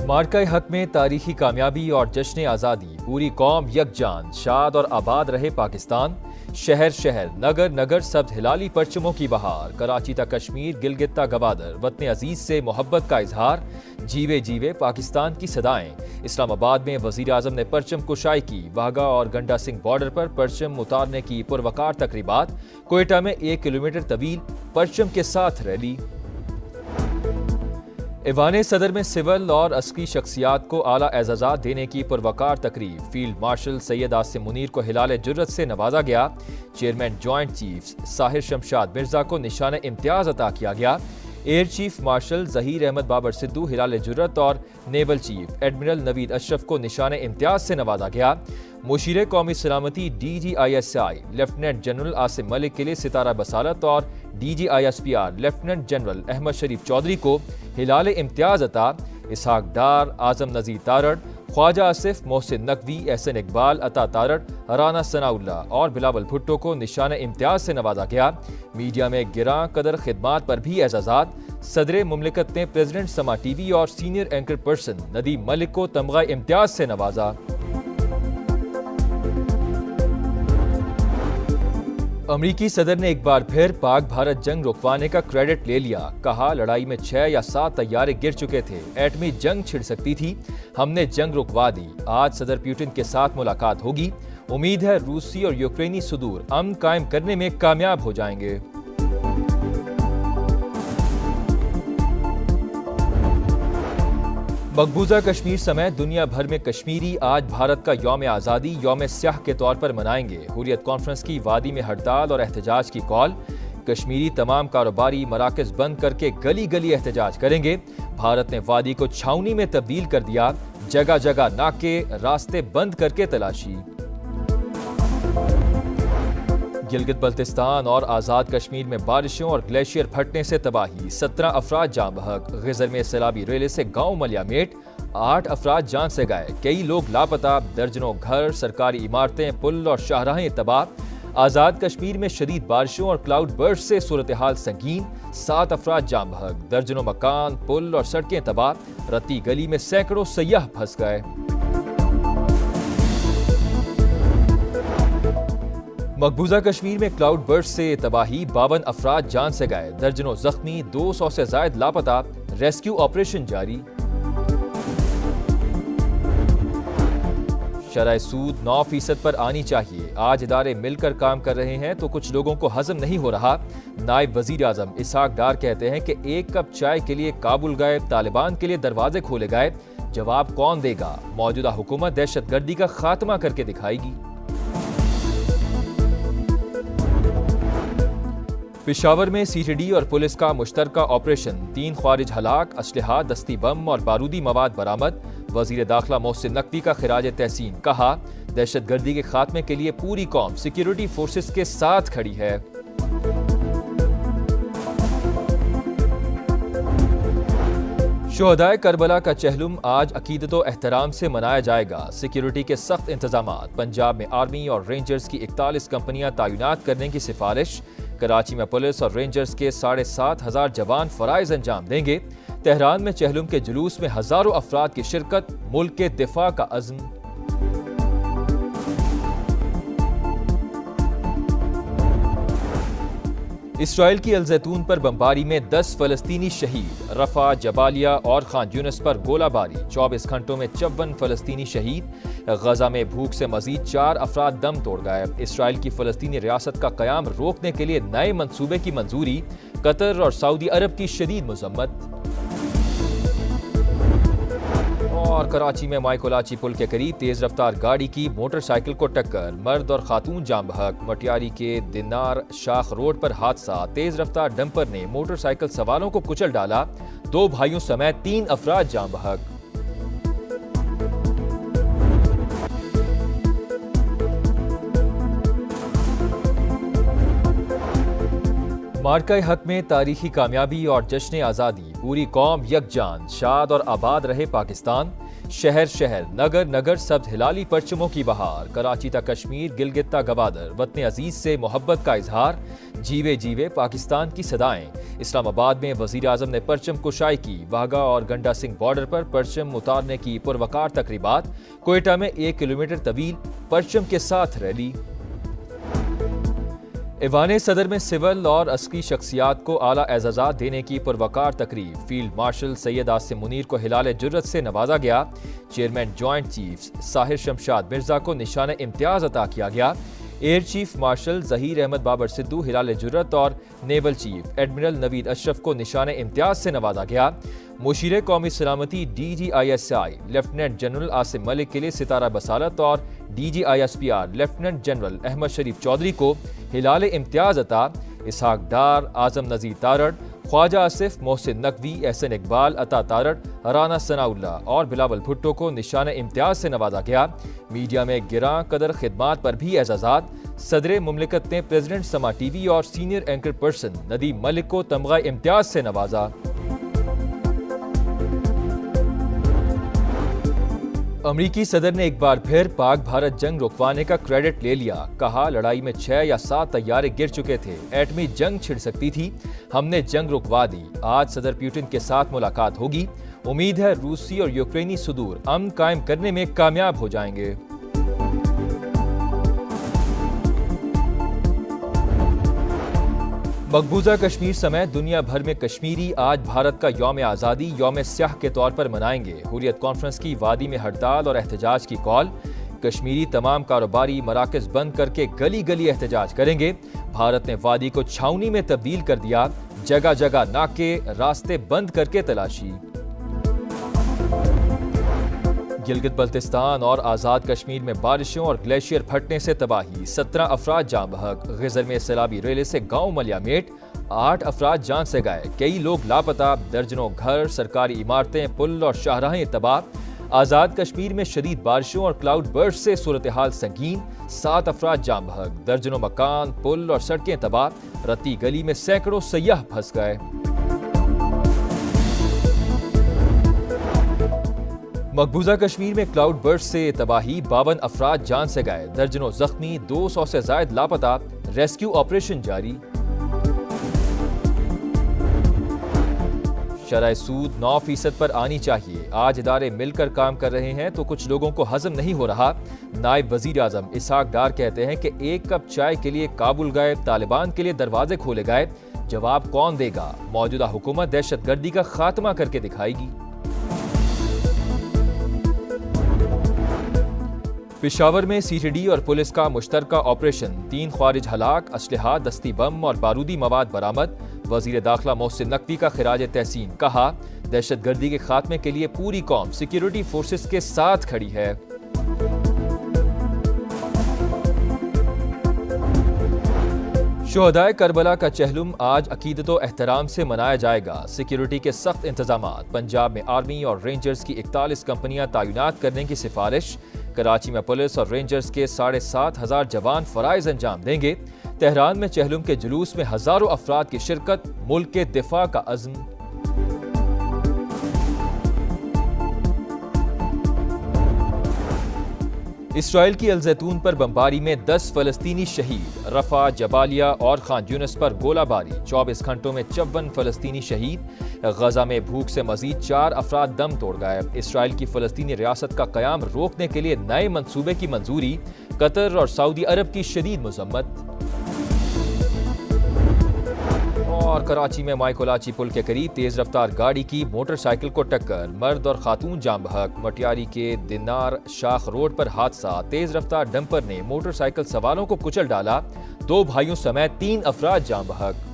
मार्का हक में तारीखी कामयाबी और जश्न आज़ादी, पूरी कौम यकजान, शाद और आबाद रहे पाकिस्तान। शहर शहर, नगर नगर सब्ज हिलाली परचमों की बहार। कराची तक कश्मीर, गिलगित तक गवादर, वतन अजीज से मोहब्बत का इजहार। जीवे जीवे पाकिस्तान की सदाएं। इस्लामाबाद में वजीर आजम ने परचम कुशाई की। वाघा और गंडा सिंह बॉर्डर पर परचम उतारने की पुरवकार तकरीबात। कोयटा में 1 किलोमीटर तवील परचम के साथ रैली। ईवान सदर में सिविल और अस्करी शख्सियात को आला एजाज़ात देने की पुरवकार तकरीब। फील्ड मार्शल सैयद आसिम मुनीर को हिलाल जुर्रत से नवाजा गया। Chairman joint chiefs Sahir Shamshad Mirza को निशान इम्तियाज अता किया गया। Air chief marshal Zaheer Ahmed Babar Sidhu Hilal Jurat और naval chief admiral Naveed Ashraf को निशान इम्तियाज से नवाजा गया। मुशीर कौमी सलामती DGISI lieutenant general Asim Malik के लिए सितारा बसालत और DGISPR लेफ्टिनेंट जनरल अहमद शरीफ चौधरी को हिलाल इम्तियाज अता। इसहाक डार, आजम नजीर तारड़, ख्वाजा आसिफ, मोहसिन नकवी, एहसन इकबाल, अता तारड़, राना सनाउल्ला और बिलावल भुट्टो को निशान इम्तियाज से नवाजा गया। मीडिया में गिरां कदर खिदमात पर भी एजाजात। सदर मुमलिकत ने प्रेसिडेंट समा TV और senior anchor person Nadeem Malik को तमगा इम्तियाज से नवाजा। अमरीकी सदर ने एक बार फिर पाक भारत जंग रुकवाने का क्रेडिट ले लिया। कहा, लड़ाई में 6 या 7 तैयारे गिर चुके थे, एटमी जंग छिड़ सकती थी, हमने जंग रुकवा दी। आज सदर पुतिन के साथ मुलाकात होगी। उम्मीद है रूसी और यूक्रेनी सुदूर अमन कायम करने में कामयाब हो जाएंगे। मकबूजा कश्मीर समेत दुनिया भर में कश्मीरी आज भारत का यौम आज़ादी यौम स्याह के तौर पर मनाएंगे। हुर्रियत कॉन्फ्रेंस की वादी में हड़ताल और एहतजाज की कॉल। कश्मीरी तमाम कारोबारी मराकज़ बंद करके गली गली एहतजाज करेंगे। भारत ने वादी को छावनी में तब्दील कर दिया। जगह जगह नाके, रास्ते बंद करके तलाशी। गिलगित बल्तिस्तान और आज़ाद कश्मीर में बारिशों और ग्लेशियर फटने से तबाही। 17 अफराद जान बहक। ग़िज़र में सैलाबी रेले से गांव मलियामेट, 8 अफराद जान से गए, कई लोग लापता। दर्जनों घर, सरकारी इमारतें, पुल और शाहराहें तबाह। आज़ाद कश्मीर में शदीद बारिशों और क्लाउड बर्स्ट से सूरत हाल संगीन। 7 अफराद जान बहक, दर्जनों मकान, पुल और सड़कें तबाह। रत्ती गली में सैकड़ों सयाह फंस गए। मकबूजा कश्मीर में क्लाउड बर्स्ट से तबाही, 52 अफराद जान से गए, दर्जनों जख्मी, 200 से जायद लापता। रेस्क्यू ऑपरेशन जारी। शरह सूद 9% पर आनी चाहिए। आज इदारे मिलकर काम कर रहे हैं तो कुछ लोगों को हजम नहीं हो रहा। नायब वजीर आजम इसहाक डार कहते हैं कि 1 कप चाय के लिए काबुल गए, तालिबान के लिए दरवाजे खोले गए। जवाब कौन देगा? मौजूदा हुकूमत दहशतगर्दी का खात्मा करके दिखाएगी। पेशावर में CTD और पुलिस का मुश्तरका ऑपरेशन। 3 ख्वारिज हलाक, असलहा, दस्ती बम और बारूदी मवाद बरामद। वजीर दाखिला मोहसिन नकवी का खिराज तहसीन। कहा, दहशतगर्दी के खात्मे के लिए पूरी कौम सिक्योरिटी फोर्सेस के साथ खड़ी है। शुहदाए करबला का चहलुम आज अकीदत व एहतराम से मनाया जाएगा। सिक्योरिटी के सख्त इंतजामात। पंजाब में आर्मी और रेंजर्स की 41 कंपनियां तैनात करने की सिफारिश। कराची में पुलिस और रेंजर्स के 7,500 जवान फराइज अंजाम देंगे। तेहरान में चहलुम के जुलूस में हजारों अफराद की शिरकत। मुल्क के दिफा का अज़्म। इसराइल की अल-जैतून पर बमबारी में 10 फलस्तीनी शहीद। रफा, जबालिया और खान यूनिस पर गोलाबारी। 24 घंटों में 54 फलस्तीनी शहीद। गजा में भूख से मजीद 4 अफराद दम तोड़ गए। इसराइल की फलस्तीनी रियासत का कयाम रोकने के लिए नए मंसूबे की मंजूरी। कतर और सऊदी अरब की शदीद मजम्मत। और कराची में माइकोलाची पुल के करीब तेज रफ्तार गाड़ी की मोटरसाइकिल को टक्कर। मर्द और खातून जाम बहक। मटियारी के दिनार शाख रोड पर हादसा। तेज रफ्तार डंपर ने मोटरसाइकिल सवारों को कुचल डाला। 2 भाइयों समेत 3 अफराद जाम बहक। मार्का हक में तारीखी कामयाबी और जश्न आज़ादी, पूरी कौम यकजान, शाद और आबाद रहे पाकिस्तान। शहर शहर, नगर नगर सब्ज हिलाली परचमों की बहार। कराची तक कश्मीर, गिलगित तक गवादर, वतन अजीज से मोहब्बत का इजहार। जीवे जीवे पाकिस्तान की सदाएं। اسلام آباد میں وزیر اعظم نے پرچم کشائی کی، واہگہ اور گنڈا سنگھ بارڈر پر پرچم اتارنے کی پروقار تقریبات، کوئٹہ میں 1 کلومیٹر طویل پرچم کے ساتھ ریلی۔ ایوان صدر میں سول اور عسکری شخصیات کو اعلیٰ اعزازات دینے کی پروقار تقریب، فیلڈ مارشل سید عاصم منیر کو ہلال جرت سے نوازا گیا، chairman joint chiefs Sahir Shamshad Mirza کو نشان امتیاز عطا کیا گیا، air chief marshal Zaheer Ahmed Babar Sidhu Hilal Jurat اور نیول چیف ایڈمرل نوید اشرف کو نشان امتیاز سے نوازا گیا، مشیر قومی سلامتی DGISI لیفٹیننٹ جنرل عاصم ملک کے لیے ستارہ بصارت اور DGISPR لیفٹیننٹ جنرل احمد شریف چودھری کو ہلال امتیاز عطا، اسحاق ڈار، اعظم نذیر تارڑ، خواجہ آصف، محسن نقوی، احسن اقبال، عطا تارڑ، رانا ثناء اللہ اور بلاول بھٹو کو نشان امتیاز سے نوازا گیا۔ میڈیا میں گراں قدر خدمات پر بھی اعزازات، صدر مملکت نے پریزیڈنٹ سما ٹی وی اور سینئر اینکر پرسن ندیم ملک کو تمغہ امتیاز سے نوازا۔ امریکی صدر نے ایک بار پھر پاک بھارت جنگ رکوانے کا کریڈٹ لے لیا، کہا لڑائی میں 6 یا 7 طیارے گر چکے تھے، ایٹمی جنگ چھڑ سکتی تھی، ہم نے جنگ رکوا دی، آج صدر پیوٹن کے ساتھ ملاقات ہوگی، امید ہے روسی اور یوکرینی صدور امن قائم کرنے میں کامیاب ہو جائیں گے۔ مقبوضہ کشمیر سمیت دنیا بھر میں کشمیری آج بھارت کا یوم آزادی یوم سیاہ کے طور پر منائیں گے۔ حریت کانفرنس کی وادی میں ہڑتال اور احتجاج کی کال، کشمیری تمام کاروباری مراکز بند کر کے گلی گلی احتجاج کریں گے۔ بھارت نے وادی کو چھاؤنی میں تبدیل کر دیا، جگہ جگہ ناکے، راستے بند کر کے تلاشی۔ گلگت بلتستان اور آزاد کشمیر میں بارشوں اور گلیشیئر پھٹنے سے تباہی، 17 افراد جاں بحق، غزر میں سیلابی ریلے سے گاؤں ملیامیٹ، 8 افراد جان سے گئے، کئی لوگ لاپتہ، درجنوں گھر، سرکاری عمارتیں، پل اور شاہراہیں تباہ۔ آزاد کشمیر میں شدید بارشوں اور کلاؤڈ برسٹ سے صورتحال سنگین، 7 افراد جاں بحق، درجنوں مکان، پل اور سڑکیں تباہ، رتی گلی میں سینکڑوں سیاح پھنس گئے۔ مقبوضہ کشمیر میں کلاؤڈ برسٹ سے تباہی، 52 افراد جان سے گئے، درجنوں زخمی، 200 سے زائد لاپتہ، ریسکیو آپریشن جاری۔ شرح سود 9% پر آنی چاہیے، آج ادارے مل کر کام کر رہے ہیں تو کچھ لوگوں کو ہضم نہیں ہو رہا۔ نائب وزیر اعظم اسحاق ڈار کہتے ہیں کہ 1 کپ چائے کے لیے کابل گئے، طالبان کے لیے دروازے کھولے گئے، جواب کون دے گا؟ موجودہ حکومت دہشت گردی کا خاتمہ کر کے دکھائے گی۔ پشاور میں CTD اور پولیس کا مشترکہ آپریشن، 3 خوارج ہلاک، اسلحہ، دستی بم اور بارودی مواد برآمد، وزیر داخلہ محسن نقوی کا خراج تحسین، کہا دہشت گردی کے خاتمے کے لیے پوری قوم سیکیورٹی فورسز کے ساتھ کھڑی ہے۔ شہدائے کربلا کا چہلم آج عقیدت و احترام سے منایا جائے گا، سیکیورٹی کے سخت انتظامات، پنجاب میں آرمی اور رینجرز کی 41 کمپنیاں تعینات کرنے کی سفارش، کراچی میں پولیس اور رینجرز کے 7,500 جوان فرائض انجام دیں گے، تہران میں چہلم کے جلوس میں ہزاروں افراد کی شرکت، ملک کے دفاع کا عزم۔ اسرائیل کی الزیتون پر بمباری میں 10 فلسطینی شہید، رفح، جبالیہ اور خان یونس پر گولہ باری، 24 گھنٹوں میں 54 فلسطینی شہید، غزہ میں بھوک سے مزید 4 افراد دم توڑ گئے، اسرائیل کی فلسطینی ریاست کا قیام روکنے کے لیے نئے منصوبے کی منظوری، قطر اور سعودی عرب کی شدید مذمت۔ اور کراچی میں مائیکولاچی پل کے قریب تیز رفتار گاڑی کی موٹر سائیکل کو ٹکر، مرد اور خاتون جاں بحق، مٹیاری کے دینار شاخ روڈ پر حادثہ، تیز رفتار ڈمپر نے موٹر سائیکل سواروں کو کچل ڈالا، 2 بھائیوں سمیت 3 افراد جاں بحق۔